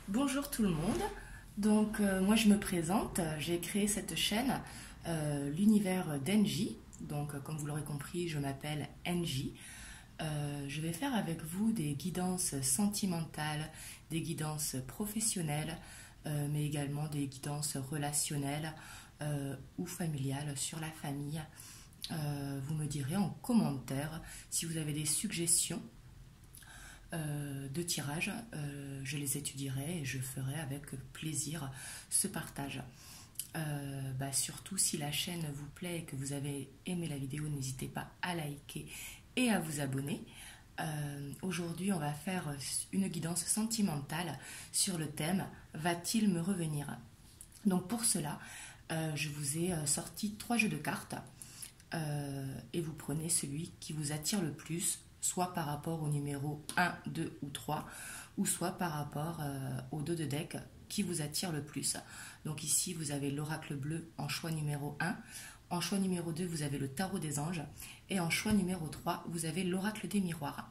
Bonjour tout le monde. Moi je me présente, j'ai créé cette chaîne l'univers d'Engie. Comme vous l'aurez compris, je m'appelle Engie. Je vais faire avec vous des guidances sentimentales, des guidances professionnelles, mais également des guidances relationnelles ou familiales sur la famille. Vous me direz en commentaire si vous avez des suggestions de tirage, je les étudierai et je ferai avec plaisir ce partage. Surtout si la chaîne vous plaît et que vous avez aimé la vidéo, n'hésitez pas à liker et à vous abonner. Aujourd'hui, on va faire une guidance sentimentale sur le thème Va-t-il me revenir? Donc pour cela, je vous ai sorti 3 jeux de cartes et vous prenez celui qui vous attire le plus, soit par rapport au numéro 1, 2 ou 3, ou soit par rapport au dos de deck qui vous attire le plus. Donc ici, vous avez l'oracle bleu en choix numéro 1, en choix numéro 2, vous avez le tarot des anges, et en choix numéro 3, vous avez l'oracle des miroirs.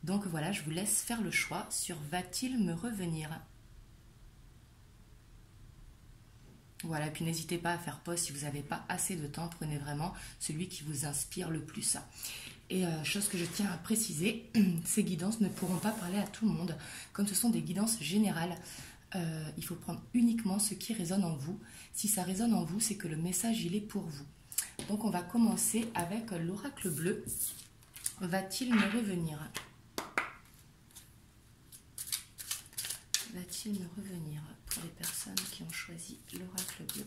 Donc voilà, je vous laisse faire le choix sur Va-t-il me revenir? Voilà, et puis n'hésitez pas à faire pause si vous n'avez pas assez de temps, prenez vraiment celui qui vous inspire le plus. Et chose que je tiens à préciser, ces guidances ne pourront pas parler à tout le monde. Comme ce sont des guidances générales, il faut prendre uniquement ce qui résonne en vous. Si ça résonne en vous, c'est que le message, il est pour vous. Donc on va commencer avec l'oracle bleu. Va-t-il me revenir? Va-t-il me revenir pour les personnes qui ont choisi l'oracle bleu?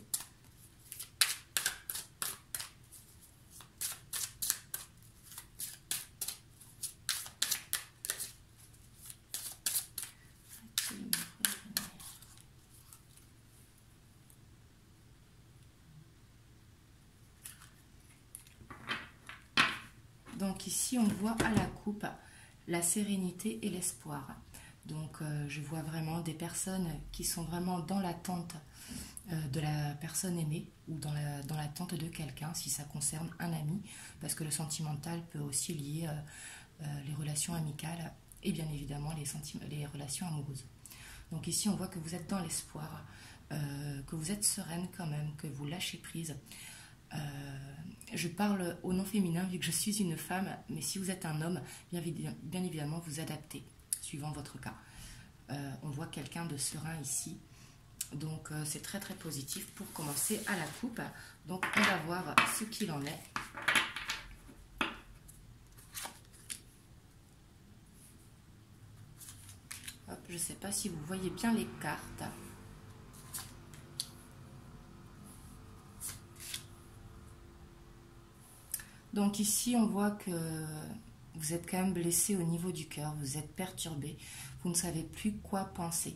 Donc ici, on voit à la coupe la sérénité et l'espoir. Je vois vraiment des personnes qui sont vraiment dans l'attente de la personne aimée ou dans l'attente de quelqu'un, si ça concerne un ami, parce que le sentimental peut aussi lier les relations amicales et bien évidemment les relations amoureuses. Donc ici, on voit que vous êtes dans l'espoir, que vous êtes sereine quand même, que vous lâchez prise. Je parle au nom féminin vu que je suis une femme, mais si vous êtes un homme, bien évidemment, vous adaptez suivant votre cas. On voit quelqu'un de serein ici, donc c'est très très positif pour commencer à la coupe. Donc on va voir ce qu'il en est. Hop, je ne sais pas si vous voyez bien les cartes. Donc ici, on voit que vous êtes quand même blessé au niveau du cœur, vous êtes perturbé, vous ne savez plus quoi penser.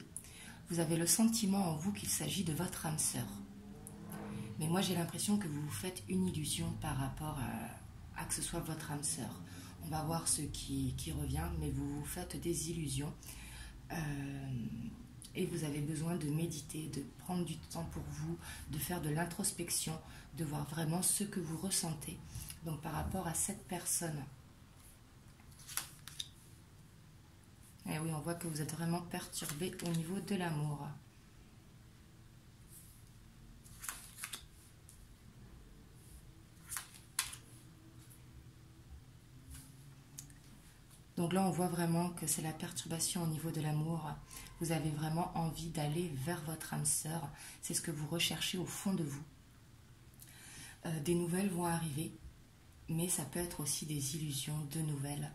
Vous avez le sentiment en vous qu'il s'agit de votre âme sœur. Mais moi, j'ai l'impression que vous vous faites une illusion par rapport à que ce soit votre âme sœur. On va voir ce qui revient, mais vous vous faites des illusions. Et vous avez besoin de méditer, de prendre du temps pour vous, de faire de l'introspection, de voir vraiment ce que vous ressentez. Donc par rapport à cette personne. Et oui, on voit que vous êtes vraiment perturbé au niveau de l'amour. Donc là, on voit vraiment que c'est la perturbation au niveau de l'amour. Vous avez vraiment envie d'aller vers votre âme sœur. C'est ce que vous recherchez au fond de vous. Des nouvelles vont arriver, mais ça peut être aussi des illusions de nouvelles.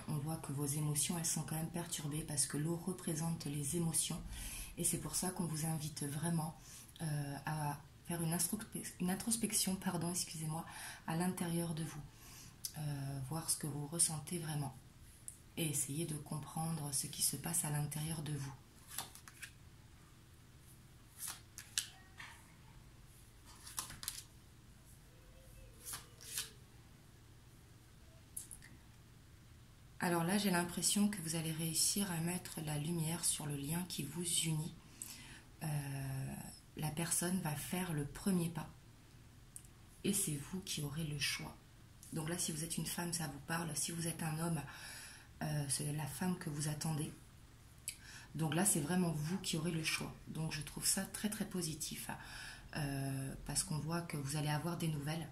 On voit que vos émotions, elles sont quand même perturbées parce que l'eau représente les émotions. Et c'est pour ça qu'on vous invite vraiment à faire une introspection, pardon, excusez-moi, à l'intérieur de vous. Voir ce que vous ressentez vraiment. Et essayer de comprendre ce qui se passe à l'intérieur de vous. Alors là, j'ai l'impression que vous allez réussir à mettre la lumière sur le lien qui vous unit. La personne va faire le premier pas. Et c'est vous qui aurez le choix. Donc là, si vous êtes une femme, ça vous parle. Si vous êtes un homme, c'est la femme que vous attendez. Donc là, c'est vraiment vous qui aurez le choix. Donc je trouve ça très très positif parce qu'on voit que vous allez avoir des nouvelles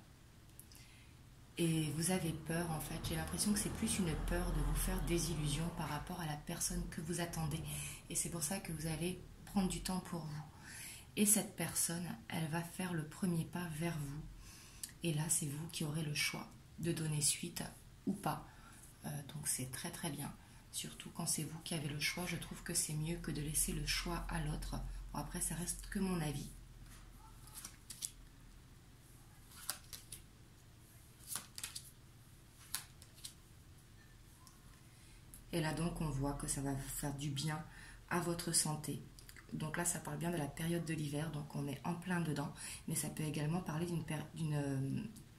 et vous avez peur en fait. J'ai l'impression que c'est plus une peur de vous faire désillusion par rapport à la personne que vous attendez. Et c'est pour ça que vous allez prendre du temps pour vous. Et cette personne, elle va faire le premier pas vers vous. Et là, c'est vous qui aurez le choix de donner suite ou pas. Donc c'est très très bien. Surtout quand c'est vous qui avez le choix, je trouve que c'est mieux que de laisser le choix à l'autre. Bon, après, ça reste que mon avis. Et là donc, on voit que ça va faire du bien à votre santé. Donc là, ça parle bien de la période de l'hiver, donc on est en plein dedans. Mais ça peut également parler d'une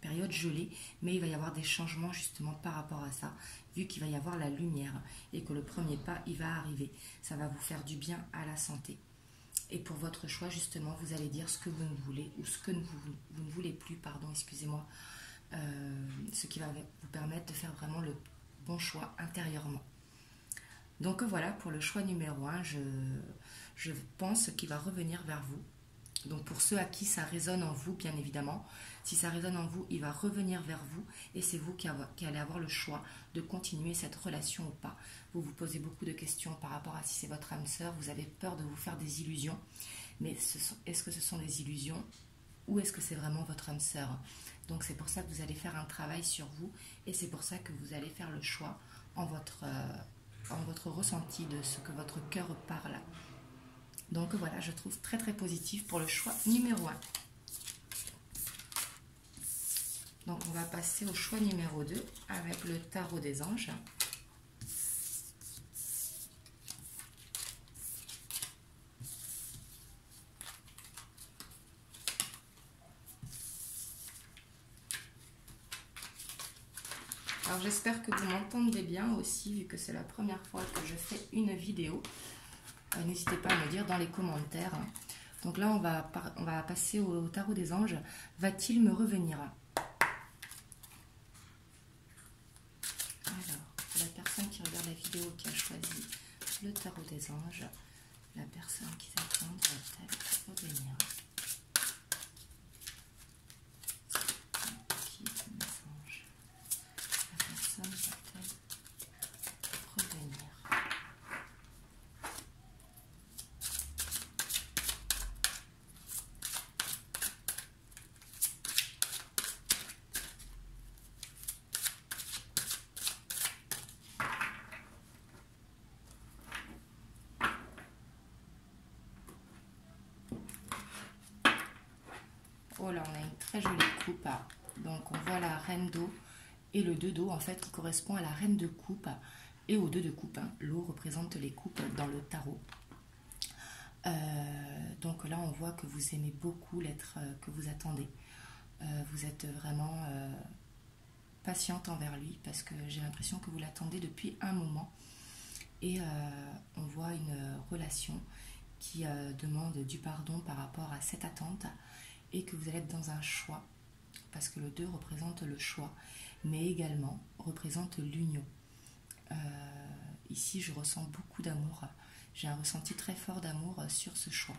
période gelée, mais il va y avoir des changements justement par rapport à ça, vu qu'il va y avoir la lumière et que le premier pas, il va arriver. Ça va vous faire du bien à la santé. Et pour votre choix, justement, vous allez dire ce que vous ne voulez ou ce que vous ne voulez plus, pardon, excusez-moi, ce qui va vous permettre de faire vraiment le bon choix intérieurement. Donc voilà, pour le choix numéro 1, je pense qu'il va revenir vers vous. Donc pour ceux à qui ça résonne en vous, bien évidemment, si ça résonne en vous, il va revenir vers vous et c'est vous qui allez avoir le choix de continuer cette relation ou pas. Vous vous posez beaucoup de questions par rapport à si c'est votre âme sœur, vous avez peur de vous faire des illusions, mais est-ce que ce sont des illusions ou est-ce que c'est vraiment votre âme sœur? Donc c'est pour ça que vous allez faire un travail sur vous et c'est pour ça que vous allez faire le choix en votre ressenti de ce que votre cœur parle. Donc voilà, je trouve très très positif pour le choix numéro 1. Donc on va passer au choix numéro 2 avec le tarot des anges. Alors j'espère que vous m'entendez bien aussi, vu que c'est la première fois que je fais une vidéo. N'hésitez pas à me dire dans les commentaires. Donc là, on va passer au tarot des anges. Va-t-il me revenir? Alors, la personne qui regarde la vidéo qui a choisi le tarot des anges, la personne qui s'attend va-t-elle revenir? Qui est le message? La personne va-t-elle revenir? Oh là, on a une très jolie coupe. Donc on voit la reine d'eau et le 2 d'eau en fait qui correspond à la reine de coupe et au 2 de coupe. L'eau représente les coupes dans le tarot. Donc là on voit que vous aimez beaucoup l'être que vous attendez. Vous êtes vraiment patiente envers lui parce que j'ai l'impression que vous l'attendez depuis un moment. Et on voit une relation qui demande du pardon par rapport à cette attente et que vous allez être dans un choix parce que le 2 représente le choix mais également représente l'union. Ici je ressens beaucoup d'amour, j'ai un ressenti très fort d'amour sur ce choix.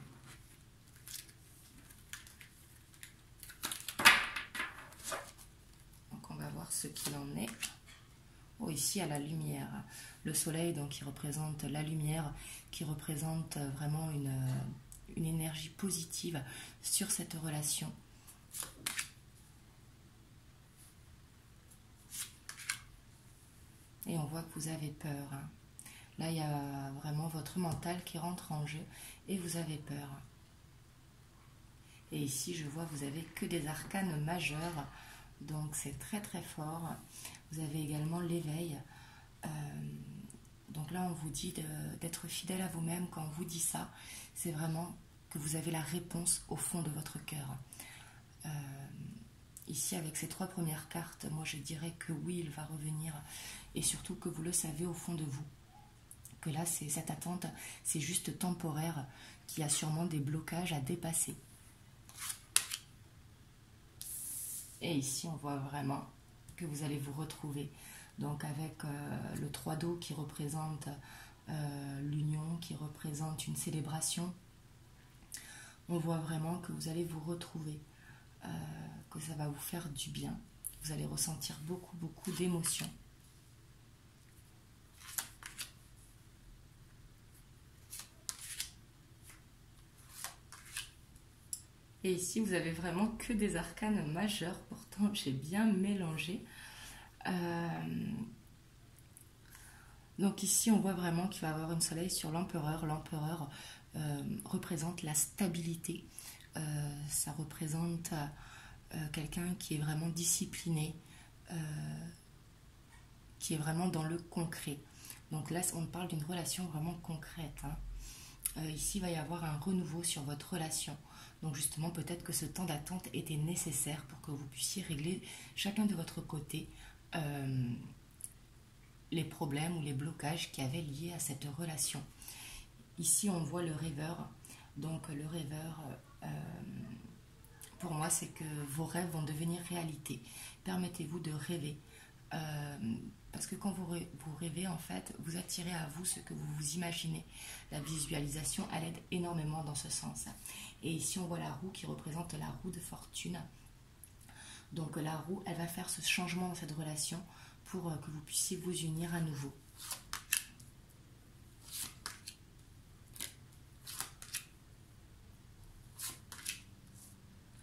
Donc on va voir ce qu'il en est. Oh, ici à la lumière, le soleil donc qui représente la lumière, qui représente vraiment une énergie positive sur cette relation. Et on voit que vous avez peur. Là, il y a vraiment votre mental qui rentre en jeu et vous avez peur. Et ici, je vois que vous n'avez que des arcanes majeurs, donc c'est très très fort. Vous avez également l'éveil. Donc là, on vous dit d'être fidèle à vous-même. Quand on vous dit ça, c'est vraiment que vous avez la réponse au fond de votre cœur. Ici, avec ces 3 premières cartes, moi je dirais que oui, il va revenir. Et surtout que vous le savez au fond de vous. Que là, cette attente, c'est juste temporaire, qu'il y a sûrement des blocages à dépasser. Et ici, on voit vraiment que vous allez vous retrouver. Donc avec le 3 d'eau qui représente l'union qui représente une célébration. On voit vraiment que vous allez vous retrouver, que ça va vous faire du bien. Vous allez ressentir beaucoup d'émotions. Et ici, vous avez vraiment que des arcanes majeures. Pourtant, j'ai bien mélangé. Donc ici, on voit vraiment qu'il va y avoir un soleil sur l'empereur. L'empereur représente la stabilité. Ça représente quelqu'un qui est vraiment discipliné, qui est vraiment dans le concret. Donc là, on parle d'une relation vraiment concrète. Ici, il va y avoir un renouveau sur votre relation. Donc justement, peut-être que ce temps d'attente était nécessaire pour que vous puissiez régler chacun de votre côté les problèmes ou les blocages qui avaient lié à cette relation. Ici, on voit le rêveur. Donc le rêveur, pour moi, c'est que vos rêves vont devenir réalité. Permettez-vous de rêver. Parce que quand vous rêvez, en fait, vous attirez à vous ce que vous vous imaginez. La visualisation, elle aide énormément dans ce sens. Et ici, on voit la roue qui représente la roue de fortune. Donc la roue, elle va faire ce changement dans cette relation pour que vous puissiez vous unir à nouveau.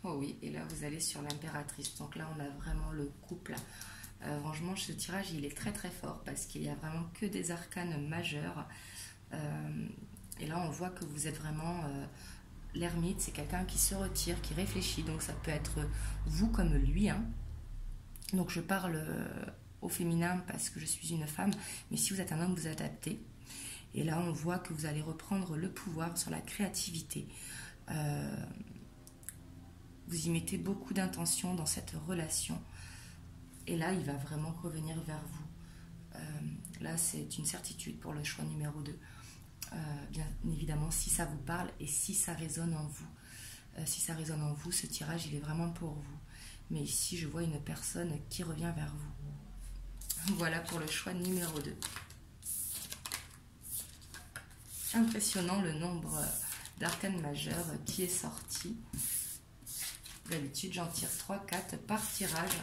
Oh oui, et là, vous allez sur l'impératrice. Donc là, on a vraiment le couple. Franchement, ce tirage, il est très fort parce qu'il n'y a vraiment que des arcanes majeurs. Et là, on voit que vous êtes vraiment... l'ermite, c'est quelqu'un qui se retire, qui réfléchit. Donc ça peut être vous comme lui. Donc je parle au féminin parce que je suis une femme. Mais si vous êtes un homme, vous adaptez. Et là, on voit que vous allez reprendre le pouvoir sur la créativité. Vous y mettez beaucoup d'intention dans cette relation. Et là, il va vraiment revenir vers vous. Là, c'est une certitude pour le choix numéro 2. Bien évidemment, si ça vous parle et si ça résonne en vous. Si ça résonne en vous, ce tirage, il est vraiment pour vous. Mais ici, je vois une personne qui revient vers vous. Voilà pour le choix numéro 2. Impressionnant le nombre d'arcanes majeures qui est sorti. D'habitude, j'en tire 3-4 par tirage.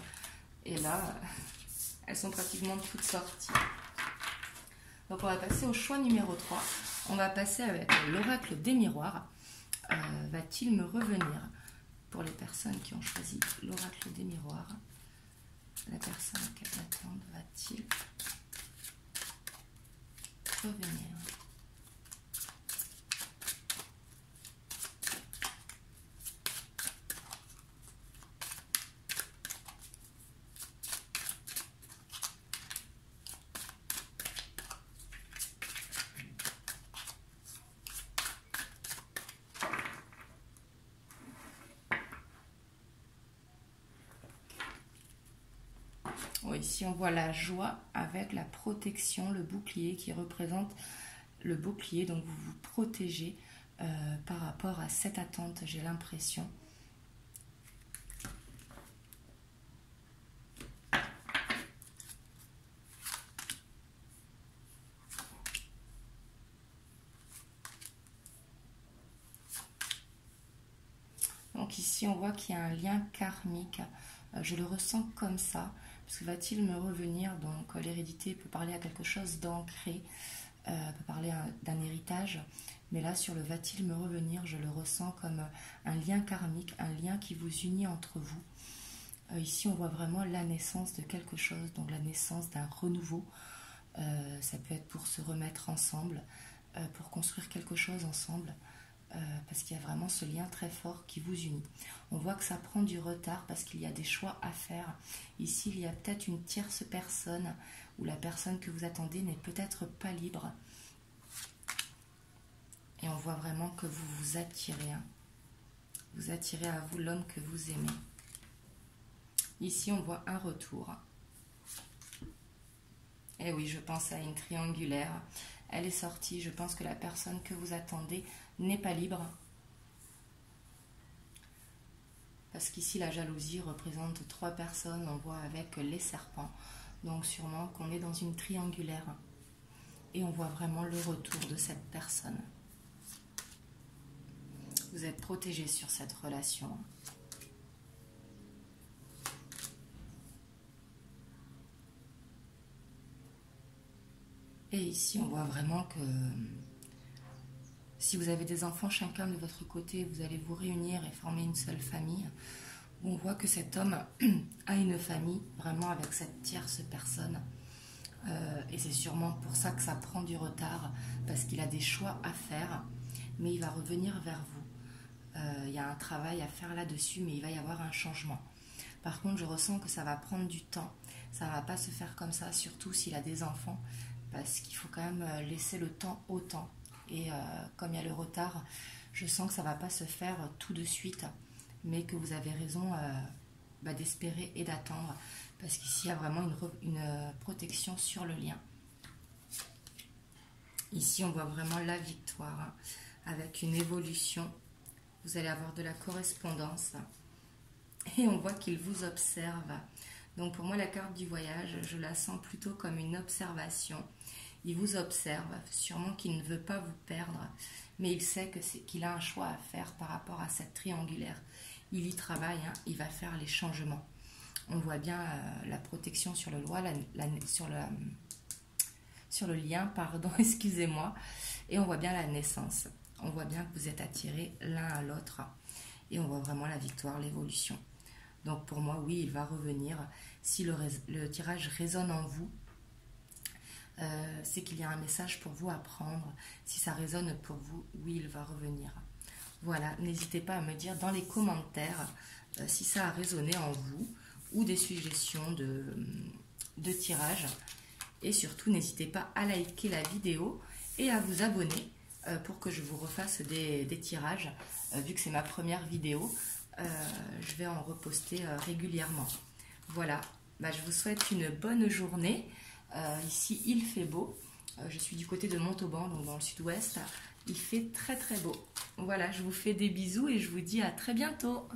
Et là, elles sont pratiquement toutes sorties. Donc on va passer au choix numéro 3. On va passer avec l'oracle des miroirs. Va-t-il me revenir? Pour les personnes qui ont choisi l'oracle des miroirs, la personne qu'elle attend, va-t-il revenir? Ici, on voit la joie avec la protection, le bouclier qui représente le bouclier. Donc, vous vous protégez par rapport à cette attente, j'ai l'impression. Donc, ici, on voit qu'il y a un lien karmique. Je le ressens comme ça. Parce que va-t-il me revenir? Donc l'hérédité peut parler à quelque chose d'ancré, peut parler d'un héritage. Mais là, sur le va-t-il me revenir, je le ressens comme un lien karmique, un lien qui vous unit entre vous. Ici, on voit vraiment la naissance de quelque chose, donc la naissance d'un renouveau. Ça peut être pour se remettre ensemble, pour construire quelque chose ensemble. Parce qu'il y a vraiment ce lien très fort qui vous unit. On voit que ça prend du retard parce qu'il y a des choix à faire. Ici, il y a peut-être une tierce personne où la personne que vous attendez n'est peut-être pas libre. Et on voit vraiment que vous vous attirez. Vous attirez à vous l'homme que vous aimez. Ici, on voit un retour. Et oui, je pense à une triangulaire. Elle est sortie. Je pense que la personne que vous attendez n'est pas libre. Parce qu'ici, la jalousie représente 3 personnes. On voit avec les serpents. Donc, sûrement qu'on est dans une triangulaire. Et on voit vraiment le retour de cette personne. Vous êtes protégé sur cette relation. Et ici, on voit vraiment que si vous avez des enfants chacun de votre côté, vous allez vous réunir et former une seule famille. On voit que cet homme a une famille vraiment avec cette tierce personne. Et c'est sûrement pour ça que ça prend du retard, parce qu'il a des choix à faire, mais il va revenir vers vous. Il y a un travail à faire là-dessus, mais il va y avoir un changement. Par contre, je ressens que ça va prendre du temps. Ça ne va pas se faire comme ça, surtout s'il a des enfants, parce qu'il faut quand même laisser le temps au temps. Et comme il y a le retard, je sens que ça ne va pas se faire tout de suite, mais que vous avez raison d'espérer et d'attendre, parce qu'ici il y a vraiment une protection sur le lien. Ici on voit vraiment la victoire, hein, avec une évolution. Vous allez avoir de la correspondance et on voit qu'il vous observe. Donc pour moi la carte du voyage, je la sens plutôt comme une observation. Il vous observe, sûrement qu'il ne veut pas vous perdre, mais il sait qu'il a un choix à faire par rapport à cette triangulaire. Il y travaille, hein, il va faire les changements. On voit bien la protection sur le sur le lien, pardon, excusez-moi. Et on voit bien la naissance. On voit bien que vous êtes attirés l'un à l'autre. Et on voit vraiment la victoire, l'évolution. Donc pour moi, oui, il va revenir. Si le tirage résonne en vous, c'est qu'il y a un message pour vous à prendre. Si ça résonne pour vous, oui, il va revenir. Voilà, n'hésitez pas à me dire dans les commentaires si ça a résonné en vous ou des suggestions de tirage. Et surtout, n'hésitez pas à liker la vidéo et à vous abonner pour que je vous refasse des tirages. Vu que c'est ma première vidéo, je vais en reposter régulièrement. Voilà, je vous souhaite une bonne journée. Ici, il fait beau. Je suis du côté de Montauban, donc dans le sud-ouest. Il fait très très beau. Voilà, je vous fais des bisous et je vous dis à très bientôt.